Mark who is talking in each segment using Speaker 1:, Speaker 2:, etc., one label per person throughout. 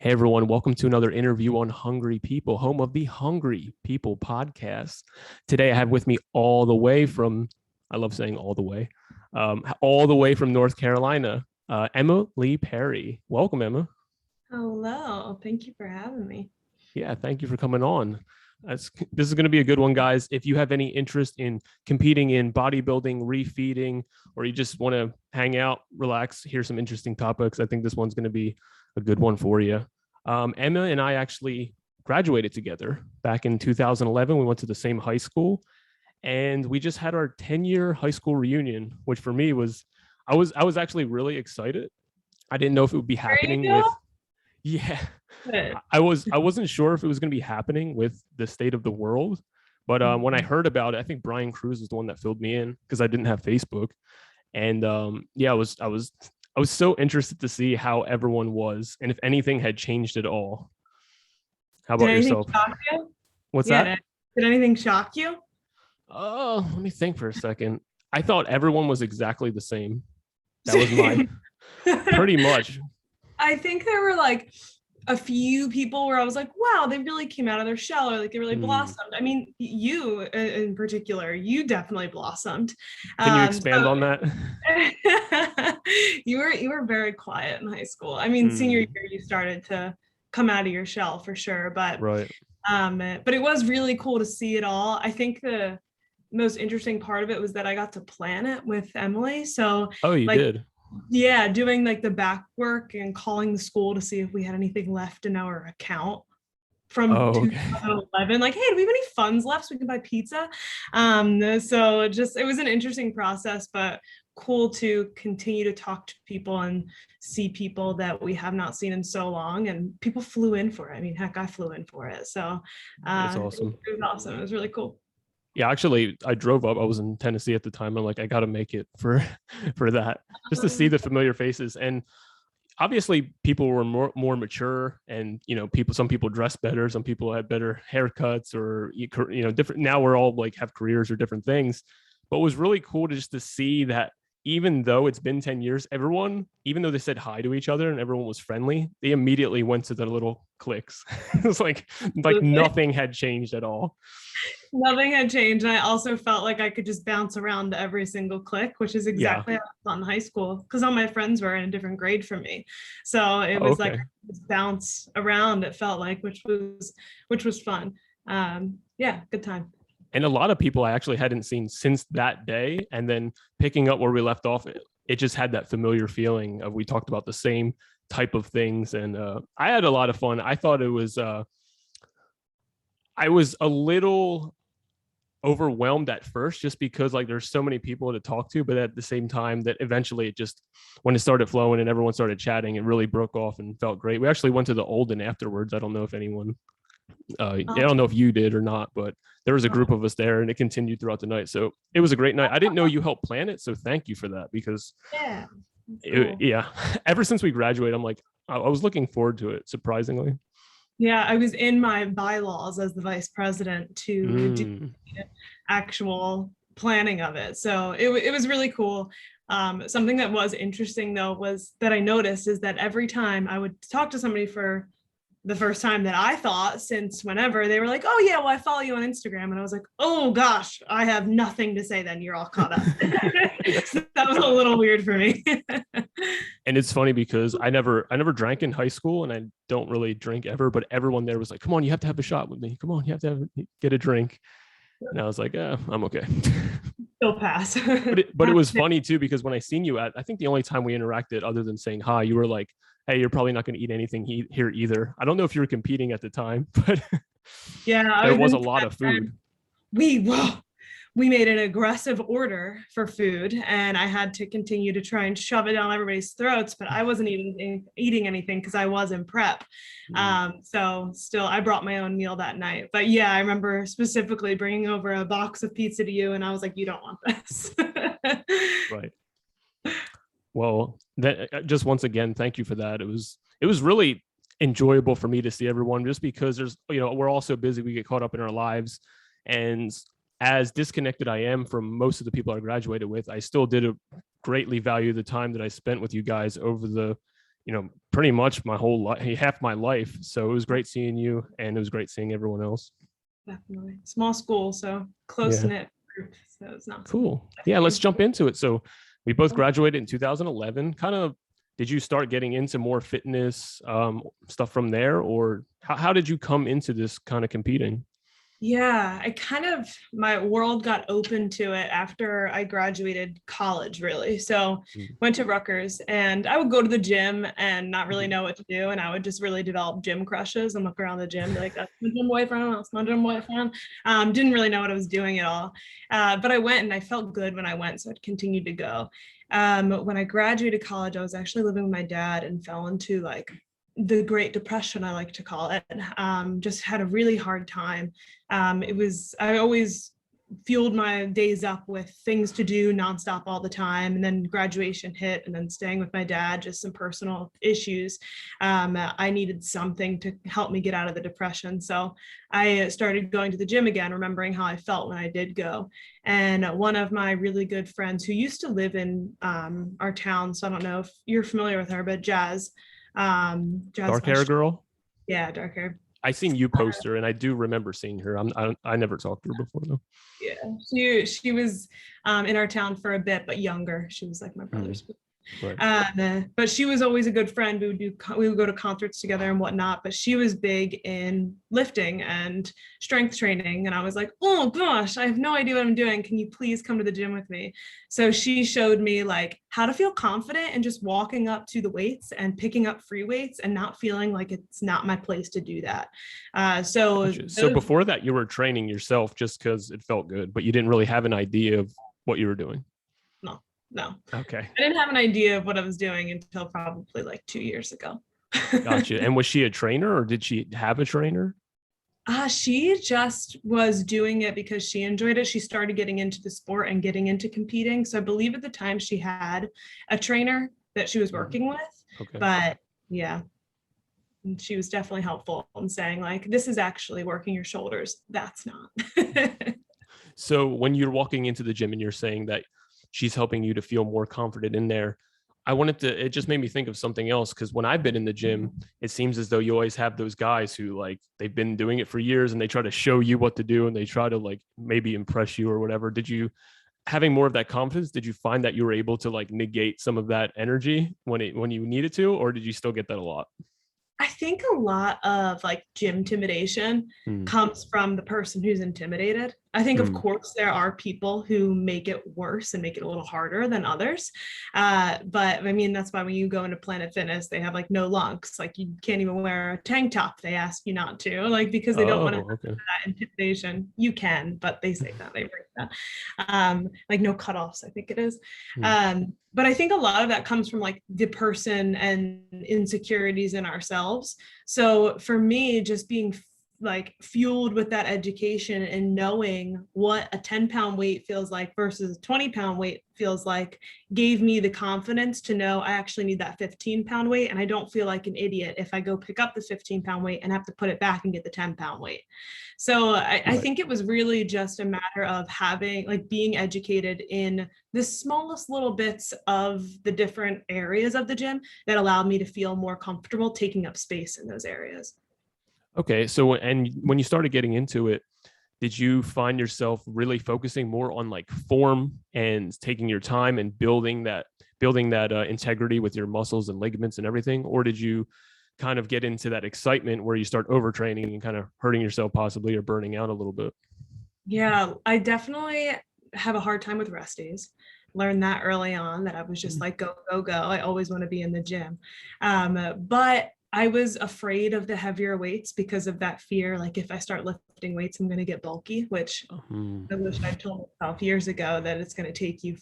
Speaker 1: Hey everyone, welcome to another interview on Hungry People, home of the Hungry People podcast. Today I have with me all the way from, I love saying all the way from North Carolina, Emma Lee Parry. Welcome, Emma.
Speaker 2: Hello. Thank you for having me.
Speaker 1: Yeah, thank you for coming on. This is going to be a good one, guys. If you have any interest in competing in bodybuilding, refeeding, or you just want to hang out, relax, hear some interesting topics, I think this one's going to be a good one for you. Emma and I actually graduated together back in 2011. We went to the same high school, and we just had our 10-year high school reunion, which for me was, I was actually really excited. I didn't know if it would be
Speaker 2: There you
Speaker 1: happening with,
Speaker 2: go.
Speaker 1: yeah,
Speaker 2: Good.
Speaker 1: I wasn't sure if it was going to be happening with the state of the world, but when I heard about it, I think Brian Cruz was the one that filled me in because I didn't have Facebook, and yeah, I was so interested to see how everyone was and if anything had changed at all. How
Speaker 2: Did
Speaker 1: about
Speaker 2: anything
Speaker 1: yourself?
Speaker 2: shock you?
Speaker 1: What's
Speaker 2: Yeah.
Speaker 1: that?
Speaker 2: Did anything shock you?
Speaker 1: Oh, let me think for a second. I thought everyone was exactly the same. That was my
Speaker 2: Same.
Speaker 1: pretty much.
Speaker 2: I think there were like a few people where I was like, wow, they really came out of their shell or like they really
Speaker 1: Hmm.
Speaker 2: blossomed. I mean, you in particular, you definitely blossomed.
Speaker 1: Can you
Speaker 2: Um,
Speaker 1: expand
Speaker 2: so
Speaker 1: on that?
Speaker 2: you were very quiet in high school. I mean, senior
Speaker 1: Hmm.
Speaker 2: year you started to come out of your shell for sure,
Speaker 1: Right.
Speaker 2: but it was really cool to see it all. I think the most interesting part of it was that I got to plan it with Emily. So
Speaker 1: Oh, you
Speaker 2: like,
Speaker 1: did.
Speaker 2: yeah, doing like the back work and calling the school to see if we had anything left in our account from
Speaker 1: Oh, okay.
Speaker 2: 2011, like, hey, do we have any funds left so we can buy pizza? So it was an interesting process, but cool to continue to talk to people and see people that we have not seen in so long. And people flew in for it. I mean, heck, I flew in for it. So
Speaker 1: That's
Speaker 2: it
Speaker 1: awesome.
Speaker 2: was awesome. It was really cool.
Speaker 1: Yeah, actually, I drove up. I was in Tennessee at the time. I'm like, I got to make it for for that, just to see the familiar faces. And obviously people were more mature, and people, some people dressed better, some people had better haircuts, or different. Now we're all like have careers or different things, but it was really cool to just to see that even though it's been 10 years, everyone, even though they said hi to each other and everyone was friendly, they immediately went to their little cliques. It was like nothing had changed at all.
Speaker 2: Nothing had changed. And I also felt like I could just bounce around to every single click, which is
Speaker 1: Yeah.
Speaker 2: exactly how I felt in high school because all my friends were in a different grade from me. So it
Speaker 1: Oh,
Speaker 2: was like
Speaker 1: okay.
Speaker 2: just bounce around, it felt like, which was fun. Yeah, good time.
Speaker 1: And a lot of people I actually hadn't seen since that day, and then picking up where we left off, it just had that familiar feeling of we talked about the same type of things, and I had a lot of fun. I thought it was I was a little overwhelmed at first just because like there's so many people to talk to, but at the same time that eventually it just, when it started flowing and everyone started chatting, it really broke off and felt great. We actually went to the Olden afterwards. I don't know if anyone I
Speaker 2: Oh,
Speaker 1: don't know if you did or not, but there was a group of us there, and it continued throughout the night. So it was a great night. I didn't know you helped plan it, so thank you for that, because
Speaker 2: yeah, that's cool.
Speaker 1: yeah, ever since we graduated, I'm like, I was looking forward to it, surprisingly.
Speaker 2: Yeah, I was in my bylaws as the vice president to do
Speaker 1: Mm.
Speaker 2: actual planning of it. So it was really cool. Something that was interesting though was that I noticed is that every time I would talk to somebody for the first time that I thought since whenever, they were like, oh yeah, well, I follow you on Instagram. And I was like, oh gosh, I have nothing to say then. You're all caught up. So that was a little weird for me.
Speaker 1: And it's funny because I never drank in high school, and I don't really drink ever, but everyone there was like, come on, you have to have a shot with me, come on, you have to get a drink. And I was like, I'm okay.
Speaker 2: Still pass.
Speaker 1: But it was funny too, because when I seen you at, I think the only time we interacted other than saying hi, you were like, hey, you're probably not going to eat anything here either. I don't know if you were competing at the time, but
Speaker 2: Yeah, I
Speaker 1: there
Speaker 2: was
Speaker 1: was a
Speaker 2: in
Speaker 1: lot of food.
Speaker 2: we whoa, we made an aggressive order for food and I had to continue to try and shove it down everybody's throats, but I wasn't eating anything because I was in prep.
Speaker 1: Mm,
Speaker 2: So still I brought my own meal that night. But yeah, I remember specifically bringing over a box of pizza to you and I was like, you don't want this.
Speaker 1: right. Well, that just once again, thank you for that. It was really enjoyable for me to see everyone, just because there's, we're all so busy, we get caught up in our lives, and as disconnected I am from most of the people I graduated with, I still did greatly value the time that I spent with you guys over the pretty much my whole life, half my life. So it was great seeing you, and it was great seeing everyone else.
Speaker 2: Definitely. Small school, so close
Speaker 1: Yeah.
Speaker 2: knit group. So it's not
Speaker 1: Cool. Yeah, let's jump into it. So we both graduated in 2011. Kind of, did you start getting into more fitness stuff from there, or how did you come into this kind of competing?
Speaker 2: Yeah, my world got open to it after I graduated college, really. So went to Rutgers, and I would go to the gym and not really know what to do. And I would just really develop gym crushes and look around the gym, be like, that's my gym boyfriend, that's my gym boyfriend. Didn't really know what I was doing at all. But I went, and I felt good when I went, so I continued to go. When I graduated college, I was actually living with my dad and fell into like the Great Depression, I like to call it. Just had a really hard time. I always fueled my days up with things to do nonstop all the time. And then graduation hit, and then staying with my dad, just some personal issues. I needed something to help me get out of the depression. So I started going to the gym again, remembering how I felt when I did go. And one of my really good friends who used to live in our town, so I don't know if you're familiar with her, but Jazz
Speaker 1: Dark hair girl.
Speaker 2: Yeah, dark hair.
Speaker 1: I seen you post her, and I do remember seeing her. I never talked to her before though.
Speaker 2: Yeah, she was in our town for a bit, but younger. She was like my brother's.
Speaker 1: Right.
Speaker 2: But she was always a good friend. We would go to concerts together and whatnot. But she was big in lifting and strength training, and I was like, oh gosh, I have no idea what I'm doing. Can you please come to the gym with me? So she showed me like how to feel confident and just walking up to the weights and picking up free weights and not feeling like it's not my place to do that. So
Speaker 1: before that, you were training yourself just because it felt good, but you didn't really have an idea of what you were doing.
Speaker 2: No.
Speaker 1: Okay.
Speaker 2: I didn't have an idea of what I was doing until probably like 2 years ago.
Speaker 1: Gotcha. And was she a trainer, or did she have a trainer?
Speaker 2: She just was doing it because she enjoyed it. She started getting into the sport and getting into competing. So I believe at the time she had a trainer that she was working with.
Speaker 1: Okay.
Speaker 2: But yeah, and she was definitely helpful in saying like, this is actually working your shoulders. That's not.
Speaker 1: So when you're walking into the gym and you're saying that she's helping you to feel more confident in there, it just made me think of something else. Because when I've been in the gym, it seems as though you always have those guys who like, they've been doing it for years and they try to show you what to do and they try to like maybe impress you or whatever. Having more of that confidence, did you find that you were able to like negate some of that energy when you needed to, or did you still get that a lot?
Speaker 2: I think a lot of like gym intimidation comes from the person who's intimidated. I think, of course, there are people who make it worse and make it a little harder than others. But I mean, that's why when you go into Planet Fitness, they have like no lunks. Like you can't even wear a tank top. They ask you not to, like, because they don't want to have that intimidation. You can, but they say that, they break that. Like no cutoffs, I think it is. But I think a lot of that comes from like the person and insecurities in ourselves. So for me, just being like fueled with that education and knowing what a 10-pound weight feels like versus a 20-pound weight feels like gave me the confidence to know I actually need that 15-pound weight, and I don't feel like an idiot if I go pick up the 15-pound weight and have to put it back and get the 10-pound weight. So I think it was really just a matter of having like being educated in the smallest little bits of the different areas of the gym that allowed me to feel more comfortable taking up space in those areas.
Speaker 1: Okay. So, and when you started getting into it, did you find yourself really focusing more on like form and taking your time and building that integrity with your muscles and ligaments and everything? Or did you kind of get into that excitement where you start overtraining and kind of hurting yourself possibly or burning out a little bit?
Speaker 2: Yeah, I definitely have a hard time with rest days. Learned that early on, that I was just like, go, go, go. I always want to be in the gym. But I was afraid of the heavier weights because of that fear. Like if I start lifting weights, I'm going to get bulky, which I wish I'd told myself years ago that it's going to take you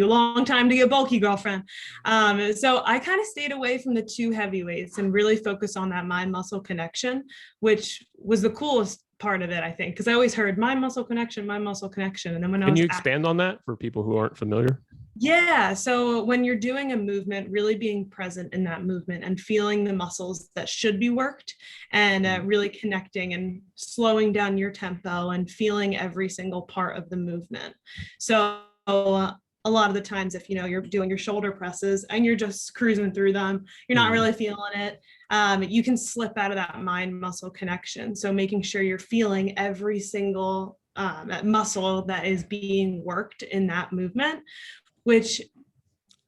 Speaker 2: a long time to get bulky, girlfriend. So I kind of stayed away from the too heavy weights and really focused on that mind muscle connection, which was the coolest part of it, I think, because I always heard mind muscle connection. And then when I was
Speaker 1: Can you expand on that for people who aren't familiar?
Speaker 2: Yeah. So when you're doing a movement, really being present in that movement and feeling the muscles that should be worked, and really connecting and slowing down your tempo and feeling every single part of the movement. So a lot of the times, if you're doing your shoulder presses and you're just cruising through them, you're not really feeling it. You can slip out of that mind muscle connection. So making sure you're feeling every single muscle that is being worked in that movement, which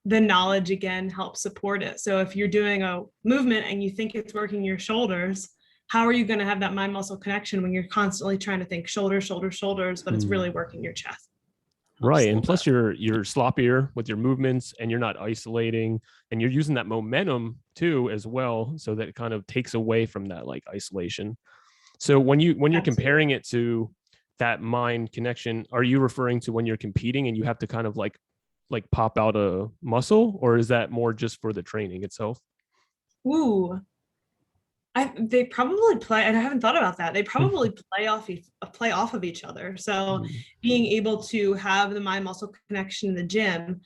Speaker 2: the knowledge again helps support it. So if you're doing a movement and you think it's working your shoulders, how are you going to have that mind muscle connection when you're constantly trying to think shoulders, but it's really working your chest?
Speaker 1: Right. And plus you're sloppier with your movements, and you're not isolating, and you're using that momentum too as well. So that it kind of takes away from that like isolation. So when you're comparing it to that mind connection, are you referring to when you're competing and you have to kind of like pop out a muscle, or is that more just for the training itself?
Speaker 2: Ooh, they probably play, and I haven't thought about that. They probably play off of each other. So being able to have the mind muscle connection in the gym,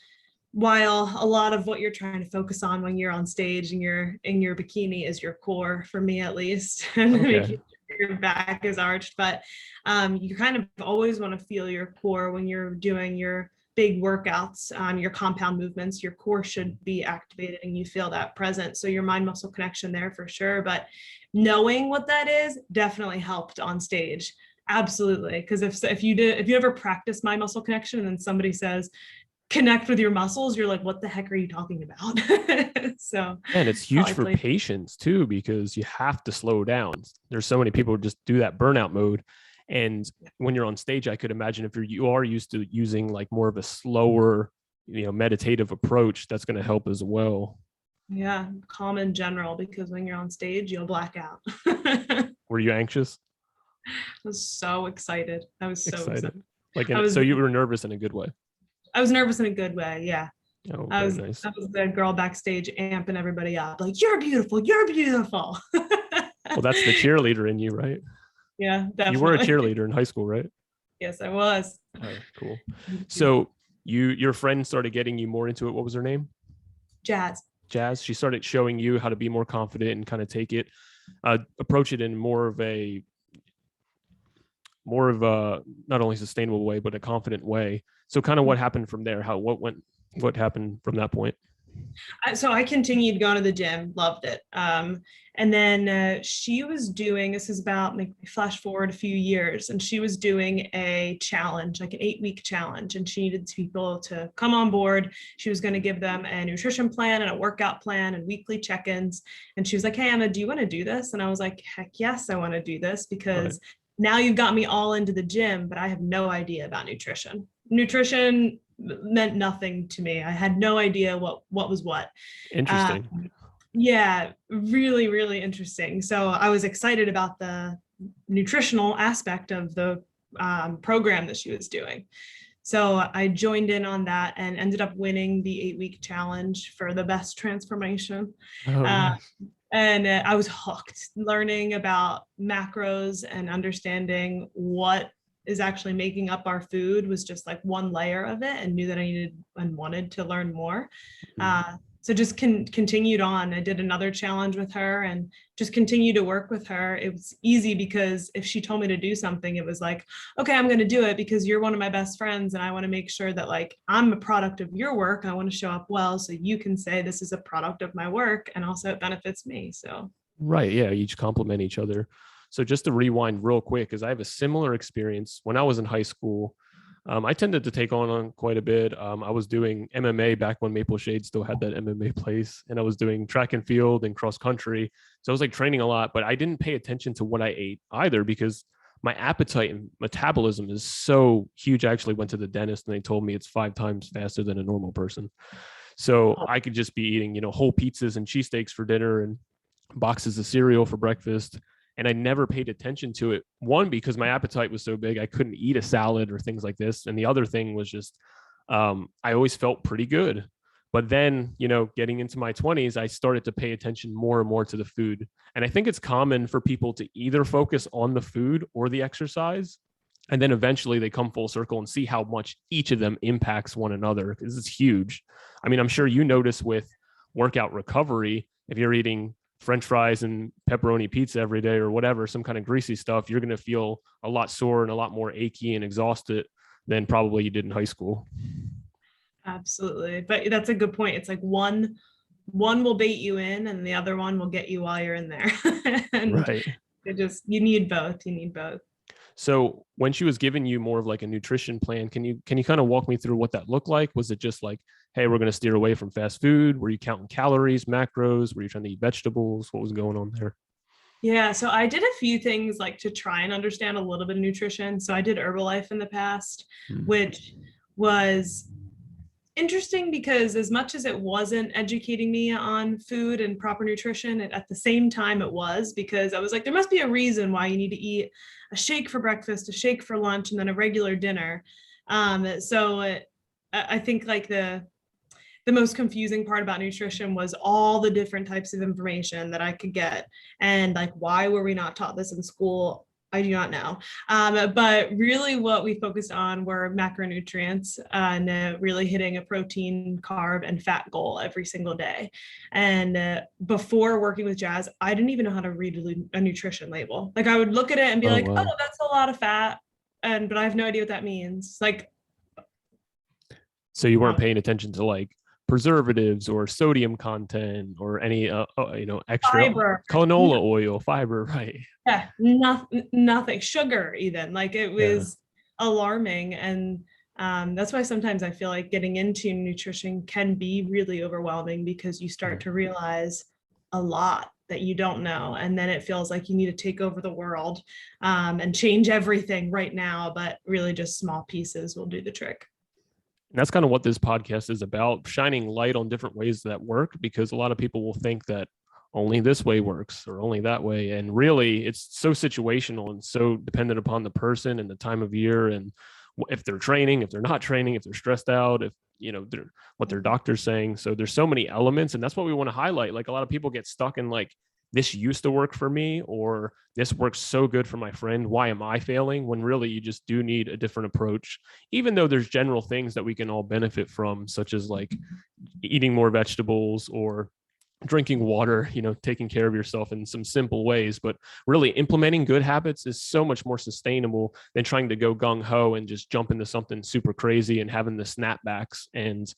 Speaker 2: while a lot of what you're trying to focus on when you're on stage and you're in your bikini is your core, for me at least, and making sure your back is arched. But you kind of always want to feel your core when you're doing your big workouts, your compound movements. Your core should be activated and you feel that present. So your mind muscle connection there for sure. But knowing what that is definitely helped on stage. Absolutely. Because if you ever practice mind muscle connection and then somebody says, connect with your muscles, you're like, what the heck are you talking about? So,
Speaker 1: and it's huge for patience too, because you have to slow down. There's so many people who just do that burnout mode. And when you're on stage, I could imagine if you are used to using like more of a slower, meditative approach, that's going to help as well.
Speaker 2: Yeah, calm in general, because when you're on stage, you'll black out.
Speaker 1: Were you anxious?
Speaker 2: I was so excited. I was so excited.
Speaker 1: So you were nervous in a good way?
Speaker 2: I was nervous in a good way, yeah.
Speaker 1: Oh,
Speaker 2: nice. I was the girl backstage amping everybody up, like, you're beautiful, you're beautiful.
Speaker 1: Well, that's the cheerleader in you, right?
Speaker 2: Yeah, definitely.
Speaker 1: You were a cheerleader in high school, right?
Speaker 2: Yes, I was.
Speaker 1: Oh, cool. So your friend started getting you more into it. What was her name?
Speaker 2: Jazz.
Speaker 1: She started showing you how to be more confident and kind of approach it in more of a not only sustainable way, but a confident way. So kind of what happened from there? What happened from that point?
Speaker 2: So I continued going to the gym, loved it. And then she was doing, this is about, make me flash forward a few years, and she was doing a challenge, like an 8-week challenge, and she needed people to come on board. She was going to give them a nutrition plan and a workout plan and weekly check-ins. And she was like, hey, Emma, do you want to do this? And I was like, heck yes, I want to do this, because now you've got me all into the gym, but I have no idea about nutrition. Nutrition meant nothing to me. I had no idea what was what.
Speaker 1: Interesting.
Speaker 2: Yeah, really, really interesting. So I was excited about the nutritional aspect of the program that she was doing. So I joined in on that and ended up winning the 8-week challenge for the best transformation. Nice. And I was hooked, learning about macros and understanding what is actually making up our food was just like one layer of it, and knew that I needed and wanted to learn more. So just continued on. I did another challenge with her and just continued to work with her. It was easy because if she told me to do something, it was like, okay, I'm going to do it because you're one of my best friends. And I want to make sure that like, I'm a product of your work. I want to show up well, so you can say this is a product of my work, and also it benefits me. So.
Speaker 1: Right. Yeah. Each complement each other. So just to rewind real quick, because I have a similar experience when I was in high school. I tended to take on quite a bit. I was doing MMA back when Maple Shade still had that MMA place, and I was doing track and field and cross country. So I was like training a lot, but I didn't pay attention to what I ate either, because my appetite and metabolism is so huge. I actually went to the dentist and they told me it's 5 times faster than a normal person. So I could just be eating, whole pizzas and cheesesteaks for dinner and boxes of cereal for breakfast. And I never paid attention to it. One, because my appetite was so big, I couldn't eat a salad or things like this. And the other thing was just, I always felt pretty good. But then, getting into my 20s, I started to pay attention more and more to the food. And I think it's common for people to either focus on the food or the exercise. And then eventually they come full circle and see how much each of them impacts one another, because it's huge. I mean, I'm sure you notice with workout recovery, if you're eating French fries and pepperoni pizza every day or whatever, some kind of greasy stuff, you're going to feel a lot sore and a lot more achy and exhausted than probably you did in high school.
Speaker 2: Absolutely. But that's a good point. It's like one will bait you in and the other one will get you while you're in there. And
Speaker 1: Right.
Speaker 2: you need both. You need both.
Speaker 1: So when she was giving you more of like a nutrition plan, can you kind of walk me through what that looked like? Was it just like, hey, we're going to steer away from fast food? Were you counting calories, macros? Were you trying to eat vegetables? What was going on there?
Speaker 2: Yeah, so I did a few things like to try and understand a little bit of nutrition. So I did Herbalife in the past,
Speaker 1: Hmm.
Speaker 2: which was interesting because as much as it wasn't educating me on food and proper nutrition, at the same time it was, because I was like, there must be a reason why you need to eat a shake for breakfast, a shake for lunch, and then a regular dinner. I think like the most confusing part about nutrition was all the different types of information that I could get. And like, why were we not taught this in school? I do not know. But really, what we focused on were macronutrients and really hitting a protein, carb, and fat goal every single day. And before working with Jazz, I didn't even know how to read a nutrition label. Like, I would look at it and be
Speaker 1: Oh,
Speaker 2: like, oh,
Speaker 1: wow.
Speaker 2: that's a lot of fat. But I have no idea what that means. Like,
Speaker 1: So you weren't paying attention to like preservatives or sodium content or any, extra
Speaker 2: fiber.
Speaker 1: canola oil, fiber, right?
Speaker 2: Yeah, nothing, sugar even. Like, it
Speaker 1: Yeah.
Speaker 2: was alarming. And that's why sometimes I feel like getting into nutrition can be really overwhelming, because you start
Speaker 1: Mm.
Speaker 2: to realize a lot that you don't know, and then it feels like you need to take over the world and change everything right now, but really just small pieces will do the trick.
Speaker 1: And that's kind of what this podcast is about, shining light on different ways that work, because a lot of people will think that only this way works or only that way. And really, it's so situational and so dependent upon the person and the time of year and if they're training, if they're not training, if they're stressed out, if, what their doctor's saying. So there's so many elements. And that's what we want to highlight. Like a lot of people get stuck in like, this used to work for me, or this works so good for my friend. Why am I failing? When really you just do need a different approach, even though there's general things that we can all benefit from, such as like eating more vegetables or drinking water, taking care of yourself in some simple ways. But really implementing good habits is so much more sustainable than trying to go gung ho and just jump into something super crazy and having the snapbacks. And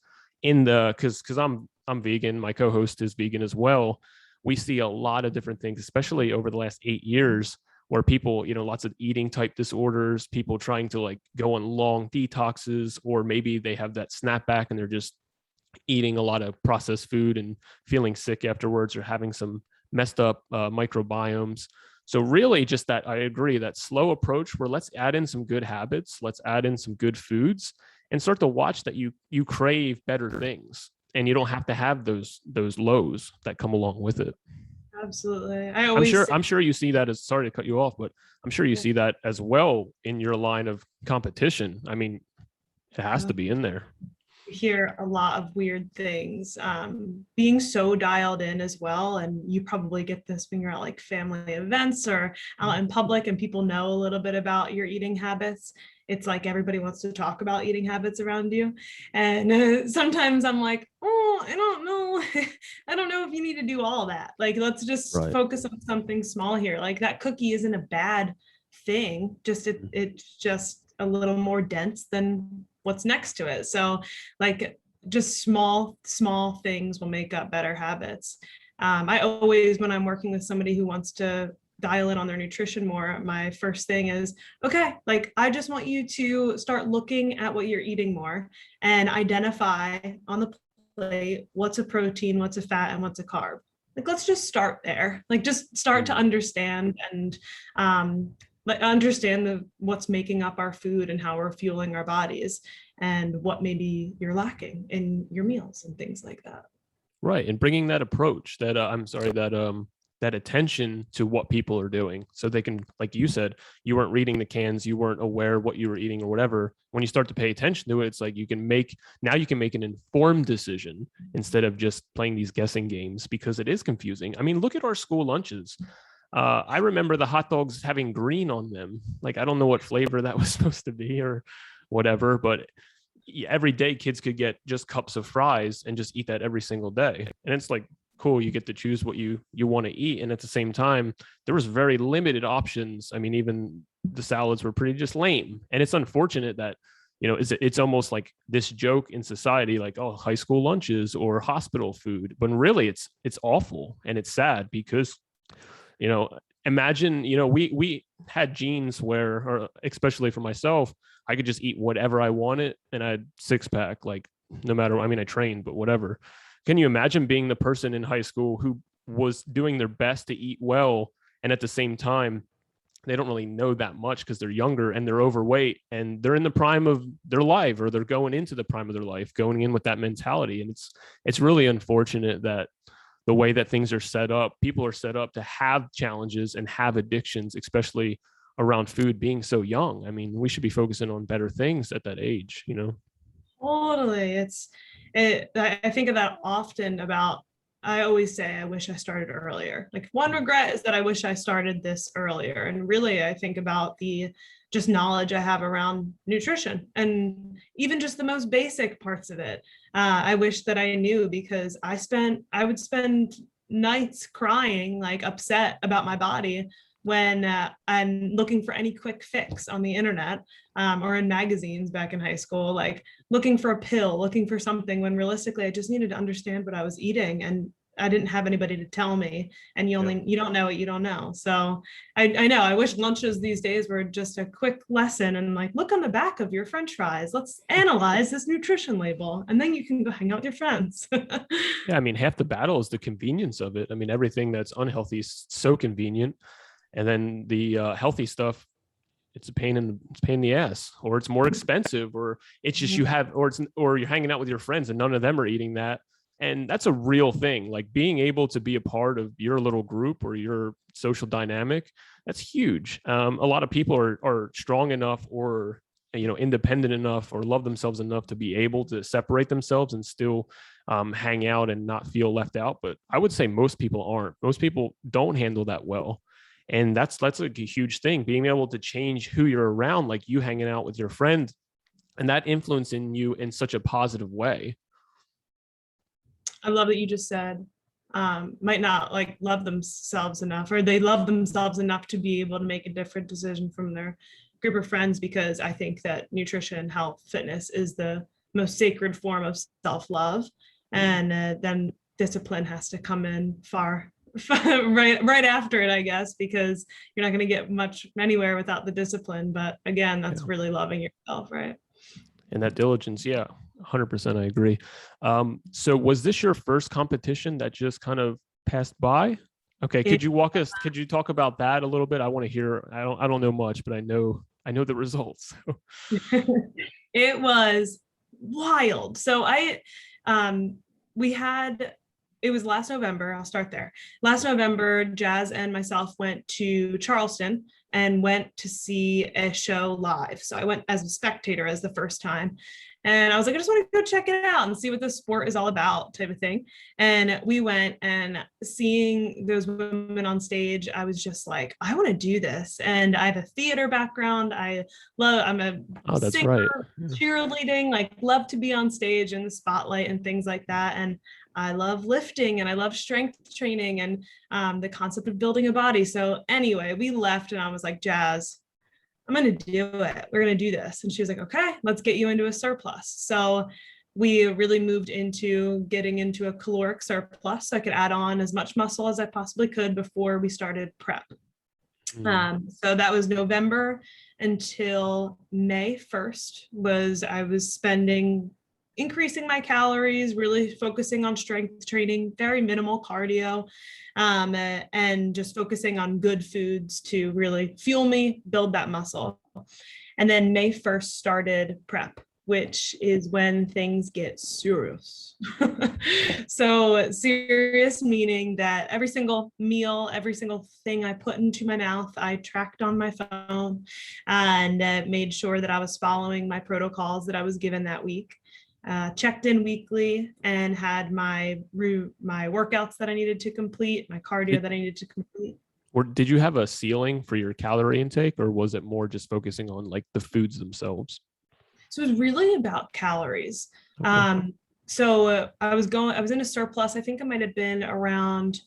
Speaker 1: because I'm vegan, my co-host is vegan as well. We see a lot of different things, especially over the last 8 years, where people, lots of eating type disorders, people trying to like go on long detoxes, or maybe they have that snapback and they're just eating a lot of processed food and feeling sick afterwards, or having some messed up microbiomes. So really just that, I agree, that slow approach where let's add in some good habits, let's add in some good foods and start to watch that you crave better things, and you don't have to have those lows that come along with it.
Speaker 2: Absolutely. I
Speaker 1: I'm
Speaker 2: always
Speaker 1: sure
Speaker 2: say,
Speaker 1: I'm sure you see that as, sorry to cut you off, but I'm sure you
Speaker 2: yeah.
Speaker 1: see that as well in your line of competition. I mean, it has to be in there.
Speaker 2: Hear a lot of weird things, being so dialed in as well. And you probably get this when you're at like family events or out in public and people know a little bit about your eating habits. It's like everybody wants to talk about eating habits around you. And sometimes I'm like, oh, I don't know. I don't know if you need to do all that. Like, let's just
Speaker 1: Right.
Speaker 2: focus on something small here. Like, that cookie isn't a bad thing. It's just a little more dense than what's next to it. So like, just small things will make up better habits. I always, when I'm working with somebody who wants to dial in on their nutrition more, my first thing is, okay, like, I just want you to start looking at what you're eating more and identify on the plate what's a protein, what's a fat, and what's a carb. Like, let's just start there. Like, just start to understand and understand what's making up our food and how we're fueling our bodies, and what maybe you're lacking in your meals and things like that.
Speaker 1: Right. And bringing that approach, that that attention to what people are doing, so they can, like you said, you weren't reading the cans, you weren't aware what you were eating or whatever. When you start to pay attention to it, it's like you can make an informed decision instead of just playing these guessing games, because it is confusing. I mean, look at our school lunches. I remember the hot dogs having green on them. Like, I don't know what flavor that was supposed to be or whatever, but every day kids could get just cups of fries and just eat that every single day. And it's like, cool, you get to choose what you want to eat. And at the same time, there was very limited options. I mean, even the salads were pretty just lame. And it's unfortunate that it's almost like this joke in society, like, oh, high school lunches or hospital food, but really it's awful and it's sad because, imagine, we had genes where, or especially for myself, I could just eat whatever I wanted and I had six pack, like no matter, I mean, I trained, but whatever. Can you imagine being the person in high school who was doing their best to eat well, and at the same time, they don't really know that much because they're younger and they're overweight and they're in the prime of their life, or they're going into the prime of their life, going in with that mentality. And it's really unfortunate that the way that things are set up, people are set up to have challenges and have addictions, especially around food being so young. I mean, we should be focusing on better things at that age,
Speaker 2: Totally. I think of that often about, I always say, I wish I started earlier. Like, one regret is that I wish I started this earlier. And really, I think about the just knowledge I have around nutrition and even just the most basic parts of it. I wish that I knew, because I would spend nights crying, like upset about my body, when I'm looking for any quick fix on the internet, or in magazines back in high school, like looking for a pill, looking for something, when realistically I just needed to understand what I was eating, and I didn't have anybody to tell me. And you don't know what you don't know. So I know, I wish lunches these days were just a quick lesson and like, look on the back of your French fries, let's analyze this nutrition label, and then you can go hang out with your friends.
Speaker 1: Yeah, I mean, half the battle is the convenience of it. I mean, everything that's unhealthy is so convenient. And then the healthy stuff, it's a pain in the ass, or it's more expensive, or it's just or you're hanging out with your friends and none of them are eating that. And that's a real thing. Like, being able to be a part of your little group or your social dynamic, that's huge. A lot of people are strong enough, or independent enough, or love themselves enough to be able to separate themselves and still hang out and not feel left out. But I would say most people aren't. Most people don't handle that well. And that's like a huge thing, being able to change who you're around, like you hanging out with your friend, and that influencing you in such a positive way.
Speaker 2: I love that you just said, might not like love themselves enough, or they love themselves enough to be able to make a different decision from their group of friends, because I think that nutrition, health, fitness is the most sacred form of self-love. And then discipline has to come in right after it, I guess, because you're not going to get much anywhere without the discipline. But again, that's really loving yourself, right?
Speaker 1: And that diligence, yeah, 100%, I agree. So was this your first competition that just kind of passed by? Okay, could you talk about that a little bit? I want to hear. I don't know much, but I know the results.
Speaker 2: It was wild. So it was last November. I'll start there. Last November, Jazz and myself went to Charleston and went to see a show live. So I went as a spectator as the first time. And I was like, I just want to go check it out and see what the sport is all about, type of thing. And we went, and seeing those women on stage, I was just like, I want to do this. And I have a theater background. I'm a singer, cheerleading, like love to be on stage in the spotlight and things like that. And I love lifting and I love strength training and the concept of building a body. So anyway, we left and I was like, Jazz, I'm going to do it. We're going to do this. And she was like, okay, let's get you into a surplus. So we really moved into getting into a caloric surplus so I could add on as much muscle as I possibly could before we started prep. So that was November until May 1st I was increasing my calories, really focusing on strength training, very minimal cardio, and just focusing on good foods to really fuel me, build that muscle. And then May 1st started prep, which is when things get serious. So serious meaning that every single meal, every single thing I put into my mouth, I tracked on my phone and made sure that I was following my protocols that I was given that week. Checked in weekly and had my workouts that I needed to complete, my cardio that I needed to complete.
Speaker 1: Or did you have a ceiling for your calorie intake, or was it more just focusing on like the foods themselves?
Speaker 2: So it was really about calories. Okay. So I was in a surplus. I think I might have been around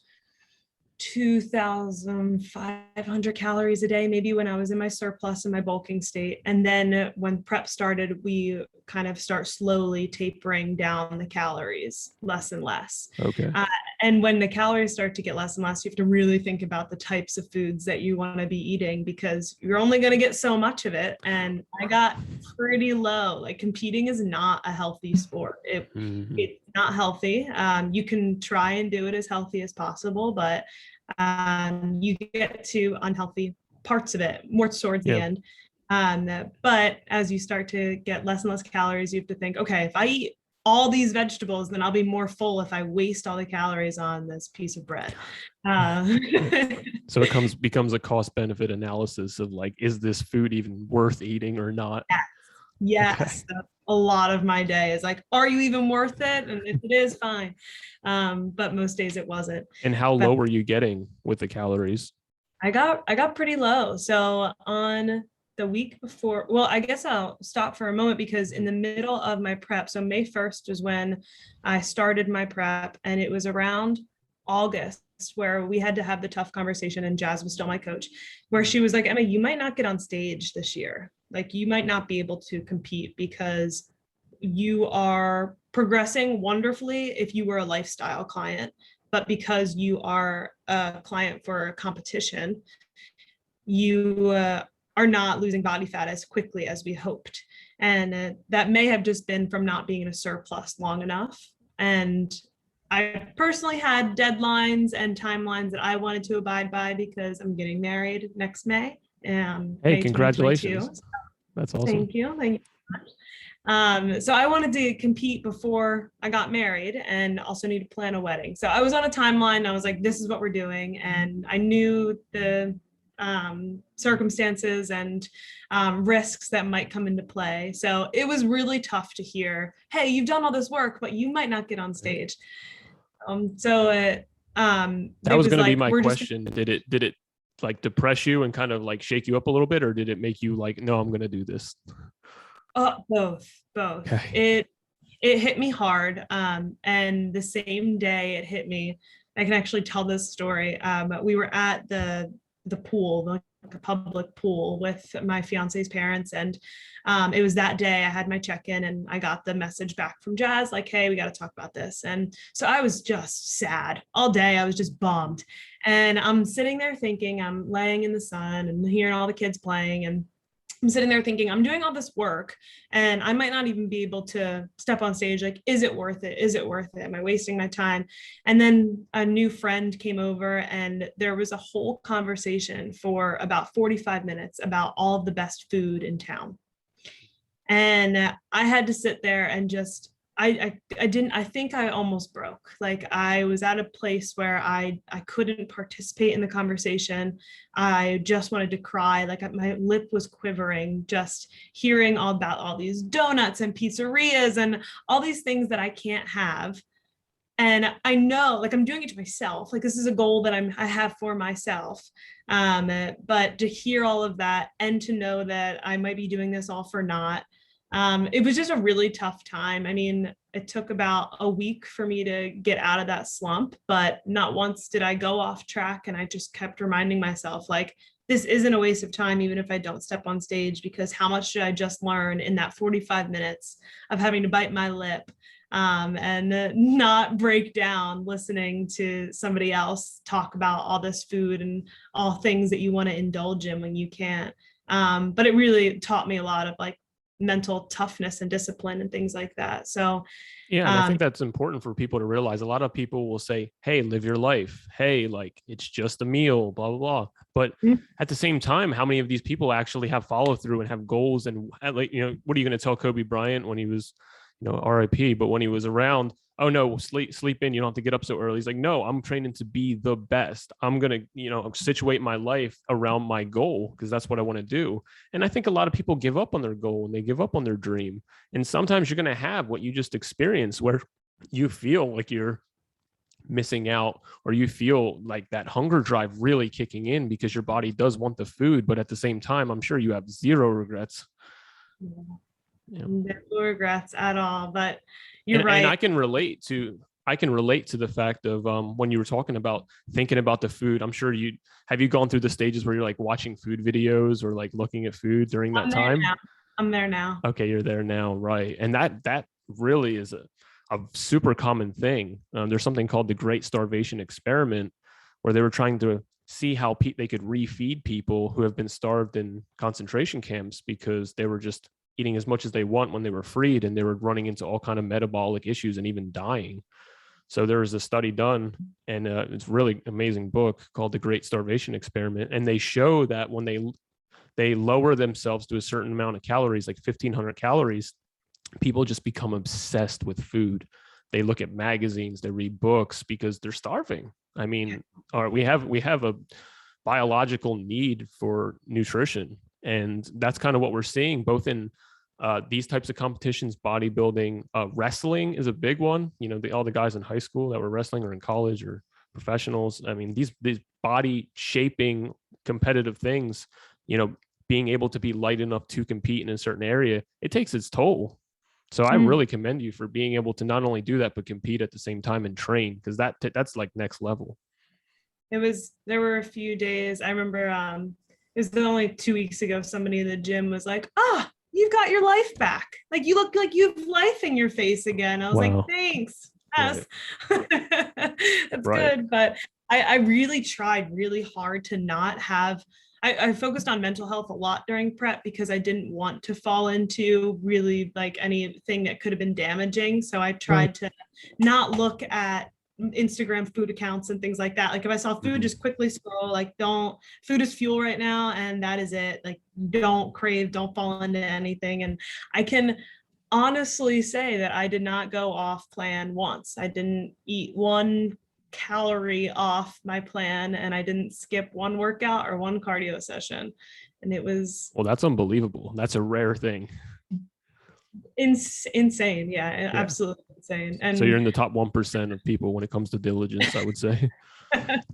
Speaker 2: 2,500 calories a day, maybe when I was in my surplus in my bulking state. And then when prep started, we kind of start slowly tapering down the calories less and less.
Speaker 1: Okay.
Speaker 2: And when the calories start to get less and less, you have to really think about the types of foods that you want to be eating, because you're only going to get so much of it. And I got pretty low. Like, competing is not a healthy sport. It's not healthy. You can try and do it as healthy as possible, but you get to unhealthy parts of it more towards the end. But as you start to get less and less calories, you have to think, okay, if I eat all these vegetables, then I'll be more full if I waste all the calories on this piece of bread.
Speaker 1: So it becomes a cost benefit analysis of like, is this food even worth eating or not?
Speaker 2: Yes. Okay. So a lot of my day is like, are you even worth it? And if it is, fine. But most days it wasn't.
Speaker 1: And how low were you getting with the calories?
Speaker 2: I got pretty low. So on the week before, well, I guess I'll stop for a moment, because in the middle of my prep, so May 1st was when I started my prep, and it was around August where we had to have the tough conversation, and Jazz was still my coach, where she was like, Emma, you might not get on stage this year. Like, you might not be able to compete because you are progressing wonderfully if you were a lifestyle client, but because you are a client for a competition, you are not losing body fat as quickly as we hoped. And that may have just been from not being in a surplus long enough. And I personally had deadlines and timelines that I wanted to abide by, because I'm getting married next May.
Speaker 1: Hey,
Speaker 2: May
Speaker 1: congratulations. That's awesome.
Speaker 2: Thank you. Thank you. So I wanted to compete before I got married, and also need to plan a wedding. So I was on a timeline. I was like, this is what we're doing. And I knew the circumstances and risks that might come into play. So it was really tough to hear, hey, you've done all this work, but you might not get on stage. That
Speaker 1: was going to be my question. Did it like depress you and kind of like shake you up a little bit, or did it make you like, no, I'm going to do this?
Speaker 2: Both. Okay. It hit me hard. And the same day it hit me, I can actually tell this story. We were at the pool, like a public pool, with my fiance's parents. And it was that day I had my check-in, and I got the message back from Jazz, like, hey, we got to talk about this. And so I was just sad all day. I was just bummed. And I'm sitting there thinking, I'm laying in the sun and hearing all the kids playing, and I'm sitting there thinking, I'm doing all this work and I might not even be able to step on stage. Like, is it worth it? Is it worth it? Am I wasting my time? And then a new friend came over, and there was a whole conversation for about 45 minutes about all of the best food in town. And I had to sit there and just, I think I almost broke. Like, I was at a place where I couldn't participate in the conversation. I just wanted to cry. Like, my lip was quivering, just hearing all about all these donuts and pizzerias and all these things that I can't have. And I know, like, I'm doing it to myself. Like, this is a goal that I have for myself. But to hear all of that, and to know that I might be doing this all for naught, it was just a really tough time. I mean, it took about a week for me to get out of that slump, but not once did I go off track. And I just kept reminding myself, like, this isn't a waste of time, even if I don't step on stage, because how much did I just learn in that 45 minutes of having to bite my lip and not break down listening to somebody else talk about all this food and all things that you want to indulge in when you can't. But it really taught me a lot of, like, mental toughness and discipline and things like that. So
Speaker 1: yeah, and I think that's important for people to realize. A lot of people will say, hey, live your life. Hey, like, it's just a meal, blah, blah, blah. But at the same time, how many of these people actually have follow through and have goals? And, like, you know, what are you going to tell Kobe Bryant when he was, you know, RIP, but when he was around, oh no, sleep in, you don't have to get up so early. He's like, no, I'm training to be the best. I'm going to, you know, situate my life around my goal, because that's what I want to do. And I think a lot of people give up on their goal and they give up on their dream. And sometimes you're going to have what you just experienced, where you feel like you're missing out, or you feel like that hunger drive really kicking in because your body does want the food. But at the same time, I'm sure you have zero regrets.
Speaker 2: Yeah. No regrets at all. But you're right.
Speaker 1: And I can relate to I can relate to the fact of when you were talking about thinking about the food. I'm sure you gone through the stages where you're like watching food videos or like looking at food during that time.
Speaker 2: I'm there now.
Speaker 1: Okay, you're there now, right? And that really is a super common thing. There's something called the Great Starvation Experiment, where they were trying to see how they could refeed people who have been starved in concentration camps because they were just eating as much as they want when they were freed, and they were running into all kind of metabolic issues and even dying. So there was a study done, and it's a really amazing book called The Great Starvation Experiment, and they show that when they lower themselves to a certain amount of calories, like 1,500 calories, people just become obsessed with food. They look at magazines, they read books because they're starving. I mean, we have a biological need for nutrition, and that's kind of what we're seeing both in these types of competitions, bodybuilding, wrestling is a big one. You know, all the guys in high school that were wrestling or in college or professionals. I mean, these body shaping competitive things, you know, being able to be light enough to compete in a certain area, it takes its toll. So I really commend you for being able to not only do that, but compete at the same time and train, because that's like next level.
Speaker 2: There were a few days, I remember it was only 2 weeks ago, somebody in the gym was like, you've got your life back. Like, you look like you have life in your face again. I was like, thanks. Yes. Right. That's good. But I really tried really hard to not have, I focused on mental health a lot during prep because I didn't want to fall into really like anything that could have been damaging. So I tried to not look at Instagram food accounts and things like that. Like if I saw food, just quickly scroll, like food is fuel right now. And that is it. Like don't crave, don't fall into anything. And I can honestly say that I did not go off plan once. I didn't eat 1 calorie off my plan, and I didn't skip 1 workout or 1 cardio session. And it was,
Speaker 1: well, that's unbelievable. That's a rare thing.
Speaker 2: Insane. Yeah, absolutely insane. And
Speaker 1: so you're in the top 1% of people when it comes to diligence, I would say,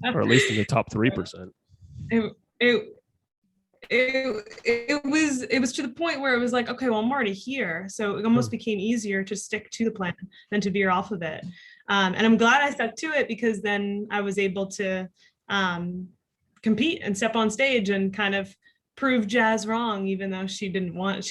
Speaker 1: or at least in the top 3%.
Speaker 2: It was to the point where it was like, okay, well, I'm already here, so it almost became easier to stick to the plan than to veer off of it. And I'm glad I stuck to it, because then I was able to compete and step on stage and kind of prove Jazz wrong, even though she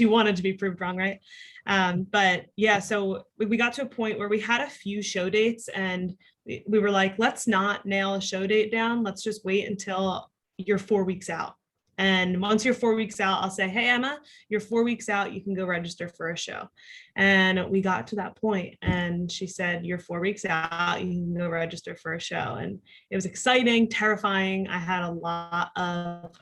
Speaker 2: wanted to be proved wrong, right? But yeah, so we got to a point where we had a few show dates, and we were like, let's not nail a show date down. Let's just wait until you're 4 weeks out. And once you're 4 weeks out, I'll say, hey, Emma, you're 4 weeks out. You can go register for a show. And we got to that point, and she said, you're 4 weeks out. You can go register for a show. And it was exciting, terrifying. I had a lot of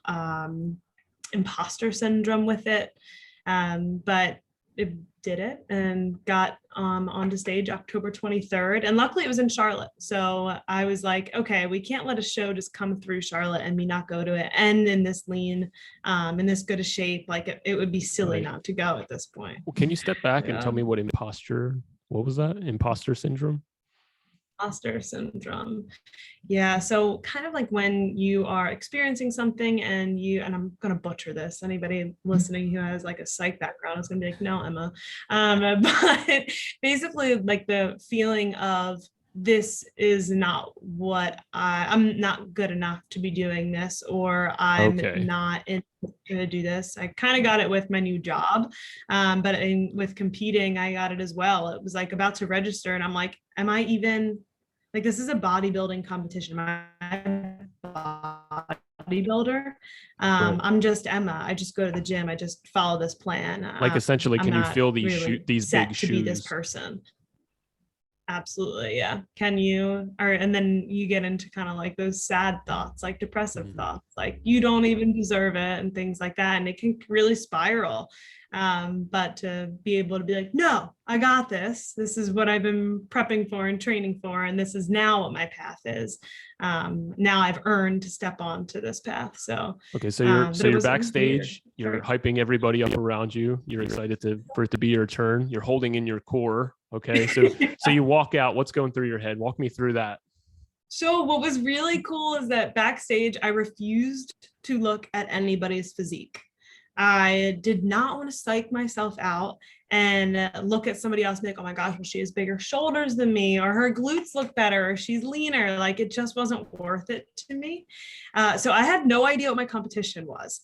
Speaker 2: imposter syndrome with it. But it did it and got onto stage October 23rd. And luckily it was in Charlotte. So I was like, okay, we can't let a show just come through Charlotte and me not go to it. And in this lean, in this good a shape, like it would be silly not to go at this point.
Speaker 1: Well, can you step back and tell me what was that? Imposter syndrome?
Speaker 2: Imposter syndrome. Yeah, so kind of like when you are experiencing something and I'm going to butcher this. Anybody listening who has like a psych background is going to be like, no, Emma. But basically like the feeling of, this is not what I'm not good enough to be doing this, or I'm not in to do this. I kind of got it with my new job, but with competing, I got it as well. It was like about to register, and I'm like, am I even, like, this is a bodybuilding competition. Am I a bodybuilder? I'm just Emma. I just go to the gym. I just follow this plan.
Speaker 1: Like essentially, can you feel these
Speaker 2: really
Speaker 1: these big shoes?
Speaker 2: To be this person. Absolutely, yeah. Can you, and then you get into kind of like those sad thoughts, like depressive thoughts, like you don't even deserve it and things like that. And it can really spiral. But to be able to be like, no, I got this. This is what I've been prepping for and training for. And this is now what my path is. Now I've earned to step onto this path. So,
Speaker 1: okay. So you're backstage, you're hyping everybody up around you. You're excited for it to be your turn. You're holding in your core. Okay. So, so you walk out, what's going through your head? Walk me through that.
Speaker 2: So what was really cool is that backstage, I refused to look at anybody's physique. I did not want to psych myself out. and look at somebody else and be like, oh my gosh, well, she has bigger shoulders than me, or her glutes look better, or she's leaner. Like, it just wasn't worth it to me. So I had no idea what my competition was,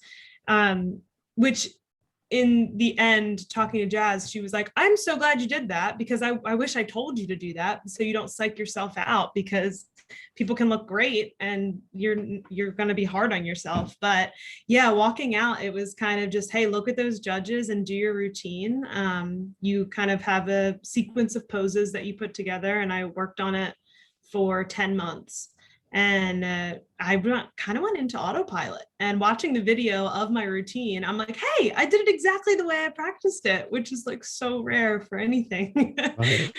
Speaker 2: which in the end, talking to Jazz, she was like, I'm so glad you did that, because I wish I told you to do that so you don't psych yourself out, because people can look great and you're going to be hard on yourself. But yeah, walking out, it was kind of just, hey, look at those judges and do your routine. You kind of have a sequence of poses that you put together, and I worked on it for 10 months. And I kind of went into autopilot, and watching the video of my routine, I'm like, hey, I did it exactly the way I practiced it, which is like so rare for anything.
Speaker 1: Right.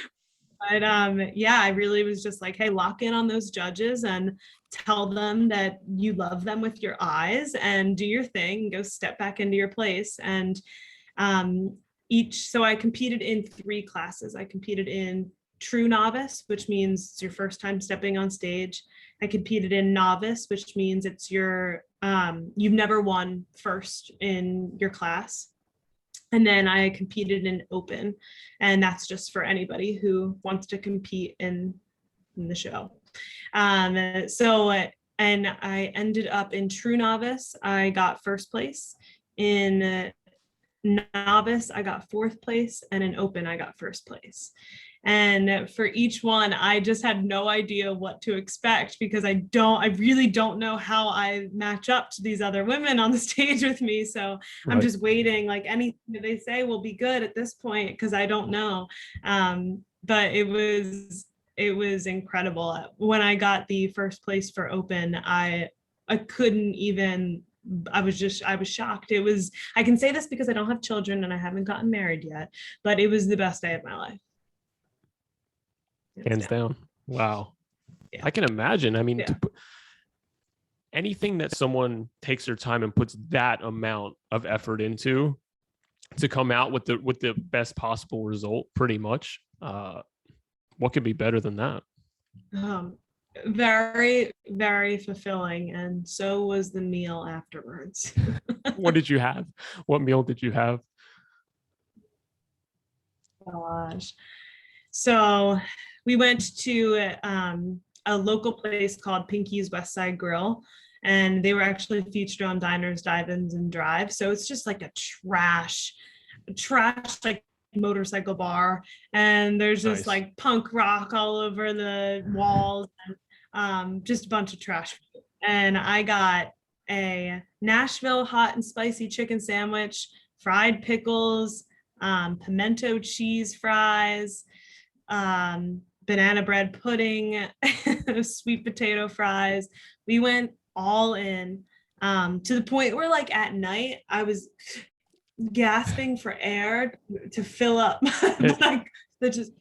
Speaker 2: But yeah, I really was just like, hey, lock in on those judges and tell them that you love them with your eyes, and do your thing, go step back into your place. And so I competed in 3 classes. I competed in true novice, which means it's your first time stepping on stage. I competed in novice, which means it's your you've never won first in your class. And then I competed in open, and that's just for anybody who wants to compete in the show. And I ended up in true novice. I got first place. In novice, I got 4th place, and in open, I got first place. And for each one, I just had no idea what to expect, because I really don't know how I match up to these other women on the stage with me. So
Speaker 1: Right.
Speaker 2: I'm just waiting, like anything that they say will be good at this point, because I don't know. But it was incredible. When I got the first place for open, I couldn't even, I was shocked. I can say this because I don't have children and I haven't gotten married yet, but it was the best day of my life.
Speaker 1: Hands down. Wow.
Speaker 2: Yeah.
Speaker 1: I can imagine. I mean,
Speaker 2: Yeah.
Speaker 1: Anything that someone takes their time and puts that amount of effort into to come out with the best possible result, pretty much. What could be better than that?
Speaker 2: Very, very fulfilling. And so was the meal afterwards.
Speaker 1: What did you have? What meal did you have?
Speaker 2: Gosh. So we went to a local place called Pinky's West Side Grill, and they were actually featured on Diners, Dive-Ins, and Drive. So it's just like a trash like motorcycle bar, and there's just
Speaker 1: Nice.
Speaker 2: like punk rock all over the walls, and just a bunch of trash. And I got a Nashville hot and spicy chicken sandwich, fried pickles, pimento cheese fries, banana bread pudding, sweet potato fries. We went all in, to the point where, like, at night I was gasping for air to fill up. Like,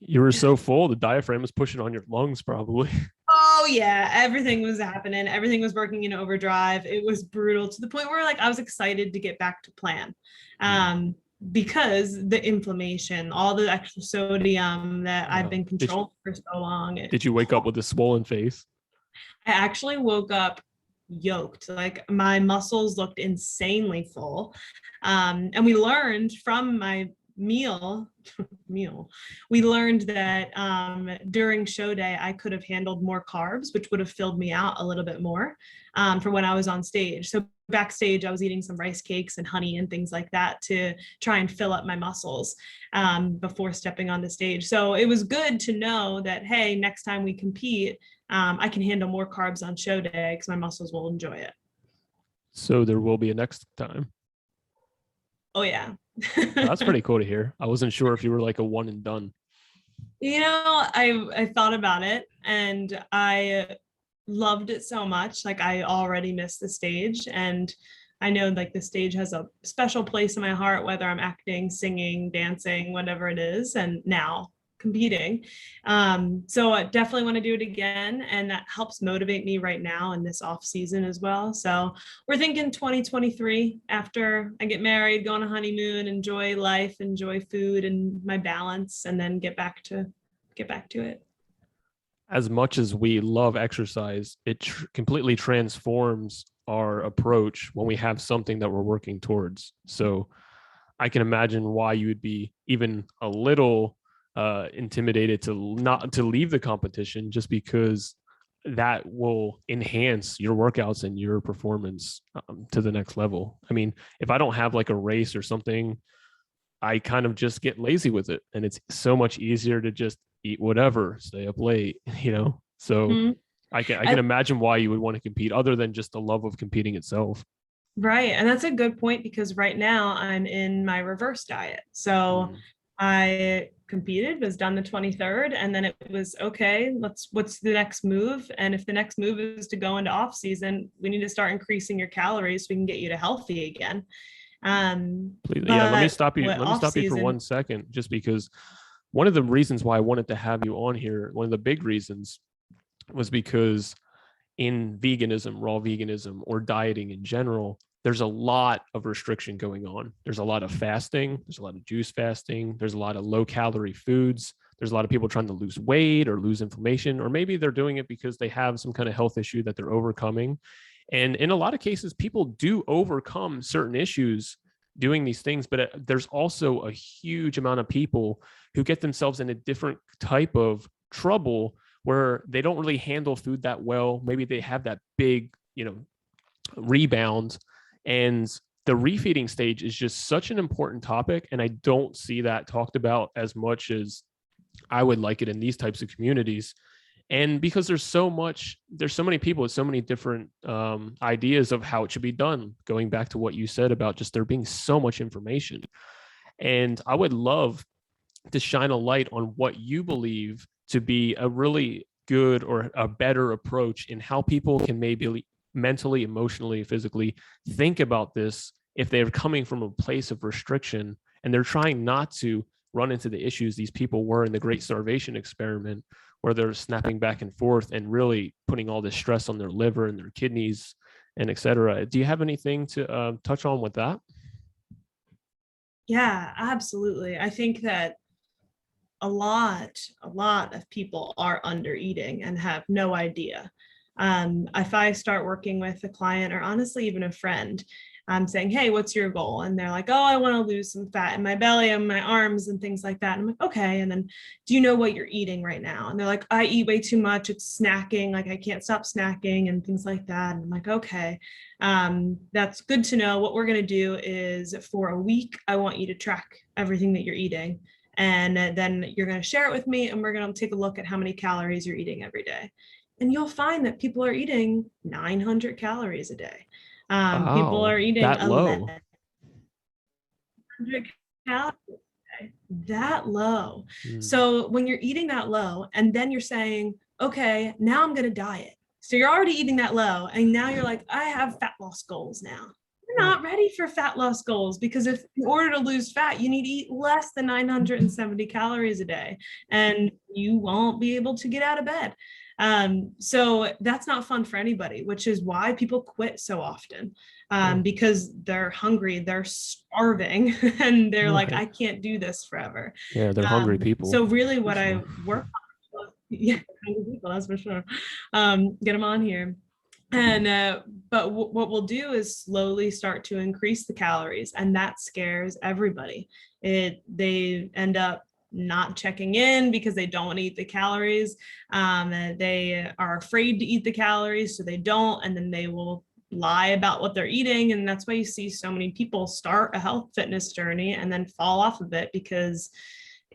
Speaker 1: you were so full, the diaphragm was pushing on your lungs, probably.
Speaker 2: Oh yeah, everything was happening. Everything was working in overdrive. It was brutal, to the point where, like, I was excited to get back to plan. Because the inflammation, all the extra sodium that I've been controlled for so long.
Speaker 1: Did you wake up with a swollen face?
Speaker 2: I actually woke up yoked. Like, my muscles looked insanely full. And we learned from my meal, we learned that during show day, I could have handled more carbs, which would have filled me out a little bit more for when I was on stage. So backstage, I was eating some rice cakes and honey and things like that to try and fill up my muscles before stepping on the stage. So it was good to know that, hey, next time we compete, I can handle more carbs on show day because my muscles will enjoy it.
Speaker 1: So there will be a next time.
Speaker 2: Oh yeah.
Speaker 1: That's pretty cool to hear. I wasn't sure if you were like a one and done.
Speaker 2: You know, I thought about it, and I loved it so much. Like, I already missed the stage, and I know, like, the stage has a special place in my heart, whether I'm acting, singing, dancing, whatever it is, and now competing. So I definitely want to do it again, and that helps motivate me right now in this off season as well. So we're thinking 2023, after I get married, go on a honeymoon, enjoy life, enjoy food and my balance, and then get back to it.
Speaker 1: As much as we love exercise, it completely transforms our approach when we have something that we're working towards. So I can imagine why you would be even a little intimidated to not to leave the competition, just because that will enhance your workouts and your performance to the next level. I mean, if I don't have like a race or something, I kind of just get lazy with it, and it's so much easier to just eat whatever, stay up late, you know. So
Speaker 2: Mhm.
Speaker 1: I can imagine why you would want to compete, other than just the love of competing itself.
Speaker 2: Right. And that's a good point because right now I'm in my reverse diet. So
Speaker 1: Mm.
Speaker 2: I competed, was done the 23rd, and then it was okay, what's the next move? And if the next move is to go into off season, we need to start increasing your calories so we can get you to healthy again.
Speaker 1: Please, yeah, let me
Speaker 2: But
Speaker 1: stop you.
Speaker 2: what
Speaker 1: Let me
Speaker 2: off
Speaker 1: stop you for
Speaker 2: season,
Speaker 1: 1 second, just because one of the reasons why I wanted to have you on here, one of the big reasons, was because in veganism, raw veganism, or dieting in general, there's a lot of restriction going on. There's a lot of fasting, there's a lot of juice fasting, there's a lot of low calorie foods. There's a lot of people trying to lose weight or lose inflammation, or maybe they're doing it because they have some kind of health issue that they're overcoming. And in a lot of cases, people do overcome certain issues doing these things, but there's also a huge amount of people who get themselves in a different type of trouble where they don't really handle food that well. Maybe they have that big, rebound. And the refeeding stage is just such an important topic. And I don't see that talked about as much as I would like it in these types of communities. And because there's so many people with so many different ideas of how it should be done, going back to what you said about just there being so much information. And I would love to shine a light on what you believe to be a really good or a better approach in how people can maybe mentally, emotionally, physically think about this if they're coming from a place of restriction and they're trying not to run into the issues these people were in the Great Starvation Experiment, where they're snapping back and forth and really putting all this stress on their liver and their kidneys and et cetera. Do you have anything to touch on with that?
Speaker 2: yeah, absolutely. I think that a lot of people are under eating and have no idea. If I start working with a client or honestly even a friend, I'm saying, hey, what's your goal? And they're like, oh, I want to lose some fat in my belly and my arms and things like that. And I'm like, okay. And then do you know what you're eating right now? And they're like, I eat way too much. It's snacking. Like I can't stop snacking and things like that. And I'm like, okay, that's good to know. What we're going to do is for a week, I want you to track everything that you're eating. And then you're going to share it with me, and we're going to take a look at how many calories you're eating every day. And you'll find that people are eating 900 calories a day. People
Speaker 1: Wow,
Speaker 2: are eating
Speaker 1: that low.
Speaker 2: 1,100 calories a day. That low.
Speaker 1: Mm.
Speaker 2: So when you're eating that low, and then you're saying, okay, now I'm going to diet. So you're already eating that low, and now you're like, I have fat loss goals now. You're
Speaker 1: Right.
Speaker 2: not ready for fat loss goals because if in order to lose fat, you need to eat less than 970 calories a day, and you won't be able to get out of bed. So that's not fun for anybody, which is why people quit so often,
Speaker 1: Yeah.
Speaker 2: because they're hungry, they're starving, and they're like,
Speaker 1: Right.
Speaker 2: I can't do this forever.
Speaker 1: Yeah, they're hungry people,
Speaker 2: So really
Speaker 1: for
Speaker 2: what I
Speaker 1: sure.
Speaker 2: work on, yeah, hungry people, that's for sure. Get them on here. And but what we'll do is slowly start to increase the calories, and that scares everybody. They end up not checking in because they don't want to eat the calories. They are afraid to eat the calories, so they don't, and then they will lie about what they're eating. And that's why you see so many people start a health fitness journey and then fall off of it because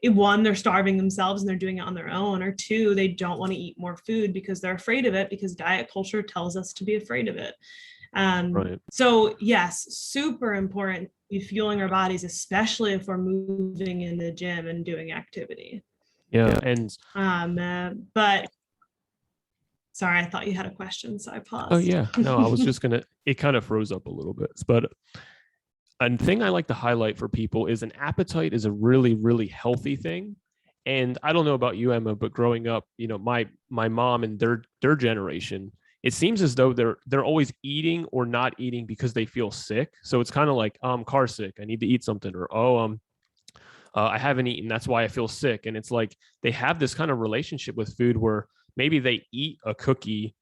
Speaker 2: one, they're starving themselves and they're doing it on their own, or two, they don't want to eat more food because they're afraid of it, because diet culture tells us to be afraid of it.
Speaker 1: Right.
Speaker 2: So yes, super important to be fueling our bodies, especially if we're moving in the gym and doing activity.
Speaker 1: Yeah. And
Speaker 2: But sorry, I thought you had a question, so I
Speaker 1: oh
Speaker 2: paused.
Speaker 1: yeah, no, I was just gonna, it kind of froze up a little bit. But a thing I like to highlight for people is an appetite is a really, really healthy thing. And I don't know about you, Emma, but growing up, my mom and their generation, it seems as though they're always eating or not eating because they feel sick. So it's kind of like, oh, I'm car sick, I need to eat something, or I haven't eaten, that's why I feel sick. And it's like they have this kind of relationship with food where maybe they eat a cookie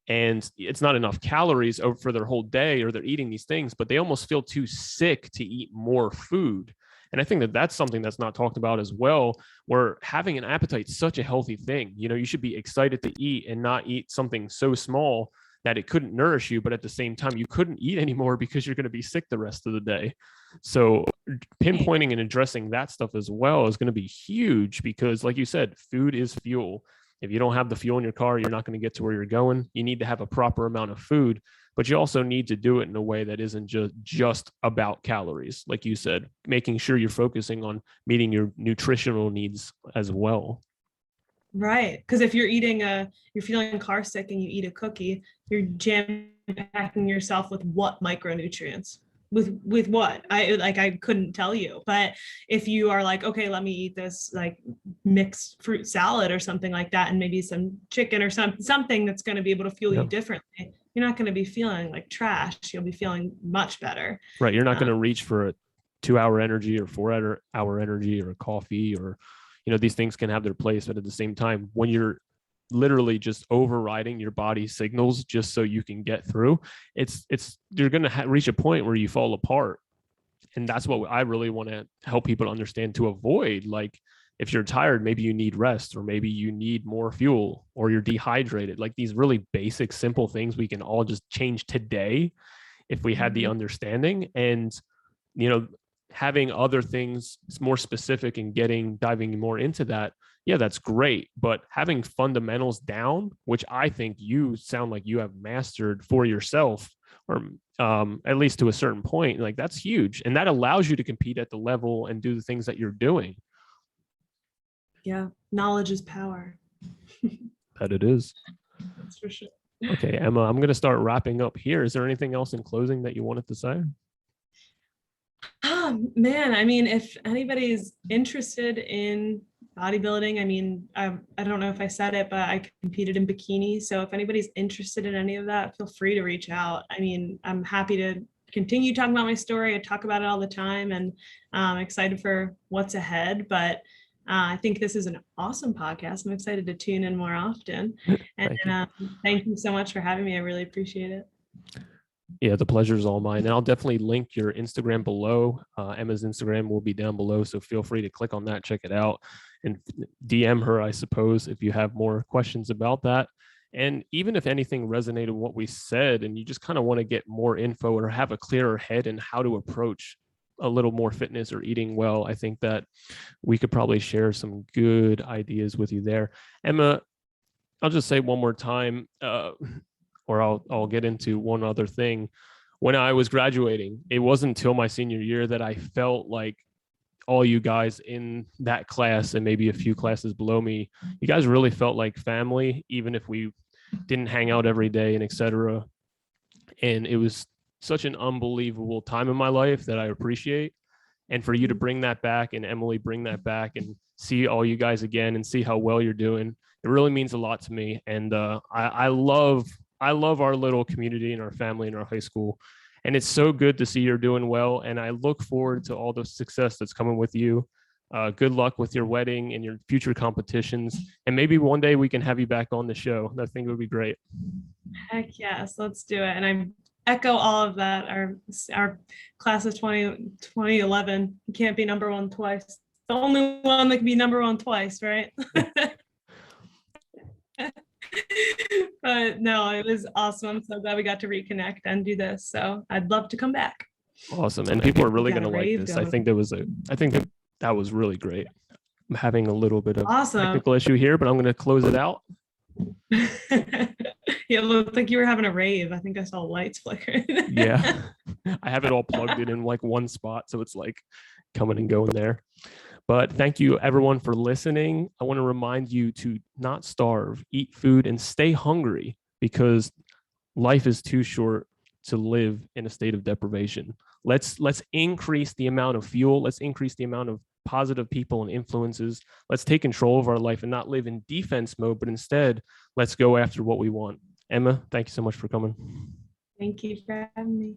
Speaker 1: and it's not enough calories for their whole day, or they're eating these things, but they almost feel too sick to eat more food. And I think that that's something that's not talked about as well, where having an appetite is such a healthy thing. You know, you should be excited to eat and not eat something so small that it couldn't nourish you, but at the same time, you couldn't eat anymore because you're going to be sick the rest of the day. So pinpointing and addressing that stuff as well is going to be huge, because like you said, food is fuel. If you don't have the fuel in your car, you're not going to get to where you're going. You need to have a proper amount of food, but you also need to do it in a way that isn't just about calories. Like you said, making sure you're focusing on meeting your nutritional needs as well.
Speaker 2: Right. Because if you're you're feeling car sick and you eat a cookie, you're jam packing yourself with what micronutrients? With what? I couldn't tell you. But if you are like, okay, let me eat this like mixed fruit salad or something like that, and maybe some chicken or something that's going to be able to fuel you differently, you're not going to be feeling like trash. You'll be feeling much better.
Speaker 1: Right. You're not going to reach for a 2-hour energy or 4-hour energy or a coffee, or, you know, these things can have their place, but at the same time, when you're literally just overriding your body's signals just so you can get through, you're going to reach a point where you fall apart. And that's what I really want to help people understand, to avoid. Like, if you're tired, maybe you need rest, or maybe you need more fuel, or you're dehydrated. Like, these really basic, simple things we can all just change today if we had the understanding. And, you know, having other things more specific and diving more into that, yeah, that's great. But having fundamentals down, which I think you sound like you have mastered for yourself, or at least to a certain point, like, that's huge. And that allows you to compete at the level and do the things that you're doing.
Speaker 2: Yeah. Knowledge is power.
Speaker 1: That it is.
Speaker 2: That's for sure.
Speaker 1: Okay, Emma, I'm going to start wrapping up here. Is there anything else in closing that you wanted to say?
Speaker 2: Oh, man, I mean, if anybody's interested in bodybuilding, I mean, I don't know if I said it, but I competed in bikini. So if anybody's interested in any of that, feel free to reach out. I mean, I'm happy to continue talking about my story. I talk about it all the time, and I'm excited for what's ahead. But I think this is an awesome podcast. I'm excited to tune in more often. And thank you so much for having me. I really appreciate it.
Speaker 1: Yeah, the pleasure is all mine. And I'll definitely link your Instagram below. Emma's Instagram will be down below, so feel free to click on that, check it out, and DM her, I suppose, if you have more questions about that. And even if anything resonated with what we said, and you just kind of want to get more info or have a clearer head in how to approach a little more fitness or eating well, I think that we could probably share some good ideas with you there. Emma, I'll just say one more time, or I'll get into one other thing. When I was graduating, it wasn't until my senior year that I felt like all you guys in that class, and maybe a few classes below me, you guys really felt like family, even if we didn't hang out every day and etc. And it was such an unbelievable time in my life that I appreciate. And for you to bring that back, and Emily bring that back, and see all you guys again and see how well you're doing, it really means a lot to me. And I love our little community and our family in our high school. And it's so good to see you're doing well. And I look forward to all the success that's coming with you. Good luck with your wedding and your future competitions. And maybe one day we can have you back on the show. I think it would be great.
Speaker 2: Heck yes, let's do it. And I echo all of that. Our class of 2011 can't be number one twice. The only one that can be number one twice, right? But no, it was awesome. I'm so glad we got to reconnect and do this. So I'd love to come back.
Speaker 1: Awesome. And people are really going to like this. I think that was really great. I'm having a little bit of technical issue here, but I'm going to close it out.
Speaker 2: Yeah, it looked like you were having a rave. I think I saw lights flickering.
Speaker 1: Yeah. I have it all plugged in like one spot, so it's like coming and going there. But thank you, everyone, for listening. I want to remind you to not starve, eat food, and stay hungry, because life is too short to live in a state of deprivation. Let's increase the amount of fuel. Let's increase the amount of positive people and influences. Let's take control of our life and not live in defense mode, but instead, let's go after what we want. Emma, thank you so much for coming.
Speaker 2: Thank you for having me.